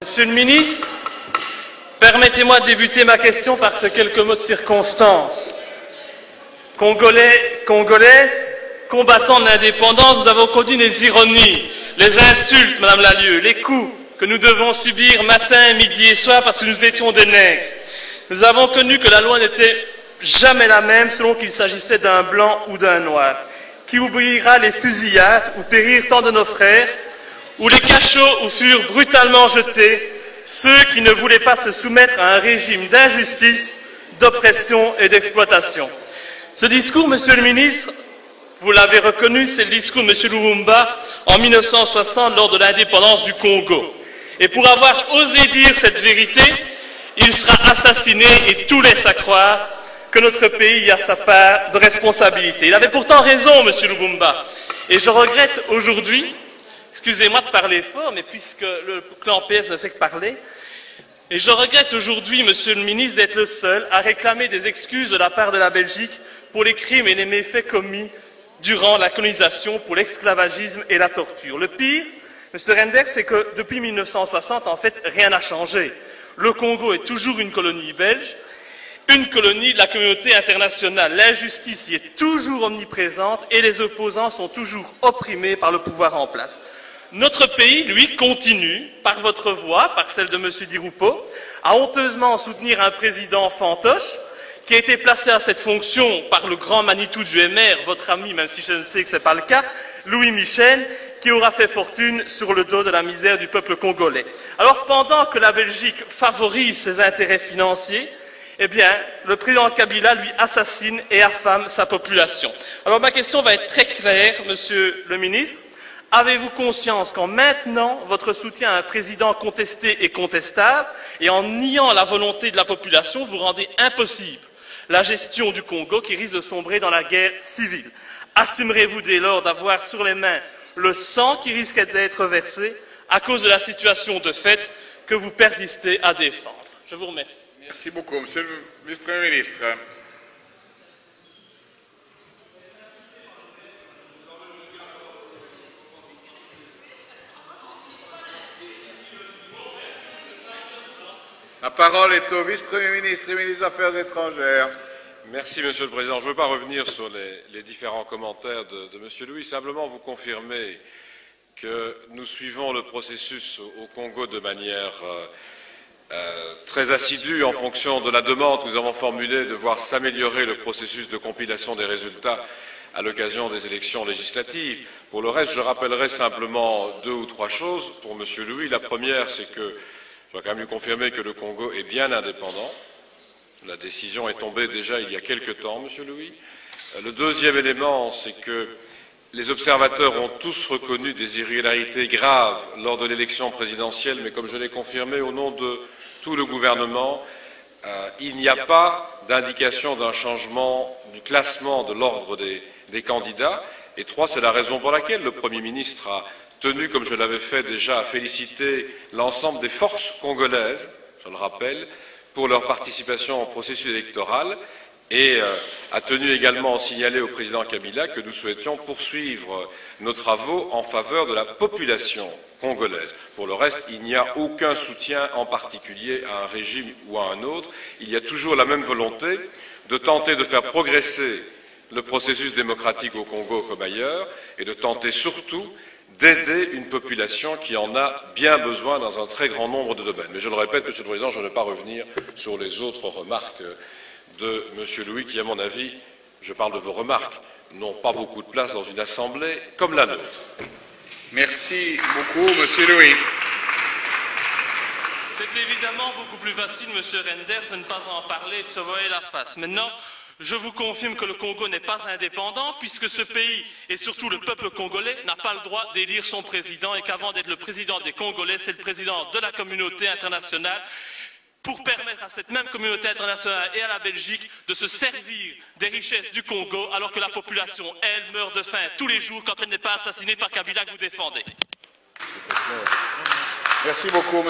Monsieur le ministre, permettez-moi de débuter ma question par ces quelques mots de circonstance. Congolais, Congolaises, combattants de l'indépendance, nous avons connu les ironies, les insultes, Madame Lallieu, les coups que nous devons subir matin, midi et soir parce que nous étions des nègres. Nous avons connu que la loi n'était jamais la même selon qu'il s'agissait d'un blanc ou d'un noir. Qui oubliera les fusillades où périrent tant de nos frères, ou les cachots où furent brutalement jetés ceux qui ne voulaient pas se soumettre à un régime d'injustice, d'oppression et d'exploitation. Ce discours, Monsieur le ministre, vous l'avez reconnu, c'est le discours de M. Lumumba en 1960 lors de l'indépendance du Congo. Et pour avoir osé dire cette vérité, il sera assassiné et tout laisse à croire que notre pays a sa part de responsabilité. Il avait pourtant raison, M. Lumumba. Et je regrette aujourd'hui, excusez-moi de parler fort, mais puisque le clan PS ne fait que parler, et je regrette aujourd'hui, Monsieur le ministre, d'être le seul à réclamer des excuses de la part de la Belgique pour les crimes et les méfaits commis durant la colonisation, pour l'esclavagisme et la torture. Le pire, M. Renders, c'est que depuis 1960, en fait, rien n'a changé. Le Congo est toujours une colonie belge, une colonie de la communauté internationale. L'injustice y est toujours omniprésente et les opposants sont toujours opprimés par le pouvoir en place. Notre pays, lui, continue, par votre voix, par celle de M. Di Rupo, à honteusement soutenir un président fantoche qui a été placé à cette fonction par le grand Manitou du MR, votre ami, même si je ne sais que ce n'est pas le cas, Louis Michel, qui aura fait fortune sur le dos de la misère du peuple congolais. Alors, pendant que la Belgique favorise ses intérêts financiers, eh bien, le président Kabila, lui, assassine et affame sa population. Alors, ma question va être très claire, Monsieur le ministre. Avez-vous conscience qu'en maintenant votre soutien à un président contesté et contestable, et en niant la volonté de la population, vous rendez impossible la gestion du Congo qui risque de sombrer dans la guerre civile? Assumerez-vous dès lors d'avoir sur les mains le sang qui risque d'être versé à cause de la situation de fait que vous persistez à défendre? Je vous remercie. Merci beaucoup. Monsieur le vice-premier ministre. La parole est au vice-premier ministre et ministre des Affaires étrangères. Merci, Monsieur le Président. Je ne veux pas revenir sur les différents commentaires de Monsieur Louis, simplement vous confirmer que nous suivons le processus au Congo de manière très assidue en fonction de la demande que nous avons formulée de voir s'améliorer le processus de compilation des résultats à l'occasion des élections législatives. Pour le reste, je rappellerai simplement deux ou trois choses pour Monsieur Louis. La première, c'est que je dois quand même lui confirmer que le Congo est bien indépendant. La décision est tombée déjà il y a quelque temps, Monsieur Louis. Le deuxième élément, c'est que les observateurs ont tous reconnu des irrégularités graves lors de l'élection présidentielle, mais comme je l'ai confirmé au nom de tout le gouvernement, il n'y a pas d'indication d'un changement du classement de l'ordre des candidats. Et trois, c'est la raison pour laquelle le Premier ministre a tenu, comme je l'avais fait déjà, à féliciter l'ensemble des forces congolaises, je le rappelle, pour leur participation au processus électoral et a tenu également à signaler au président Kabila que nous souhaitions poursuivre nos travaux en faveur de la population congolaise. Pour le reste, il n'y a aucun soutien en particulier à un régime ou à un autre. Il y a toujours la même volonté de tenter de faire progresser le processus démocratique au Congo comme ailleurs et de tenter surtout d'aider une population qui en a bien besoin dans un très grand nombre de domaines. Mais je le répète, Monsieur le Président, je ne vais pas revenir sur les autres remarques de Monsieur Louis, qui, à mon avis, je parle de vos remarques, n'ont pas beaucoup de place dans une assemblée comme la nôtre. Merci beaucoup, Monsieur Louis. C'est évidemment beaucoup plus facile, Monsieur Renders, de ne pas en parler et de se voiler la face. Maintenant, je vous confirme que le Congo n'est pas indépendant, puisque ce pays, et surtout le peuple congolais, n'a pas le droit d'élire son président, et qu'avant d'être le président des Congolais, c'est le président de la communauté internationale, pour permettre à cette même communauté internationale et à la Belgique de se servir des richesses du Congo, alors que la population, elle, meurt de faim tous les jours quand elle n'est pas assassinée par Kabila que vous défendez. Merci beaucoup.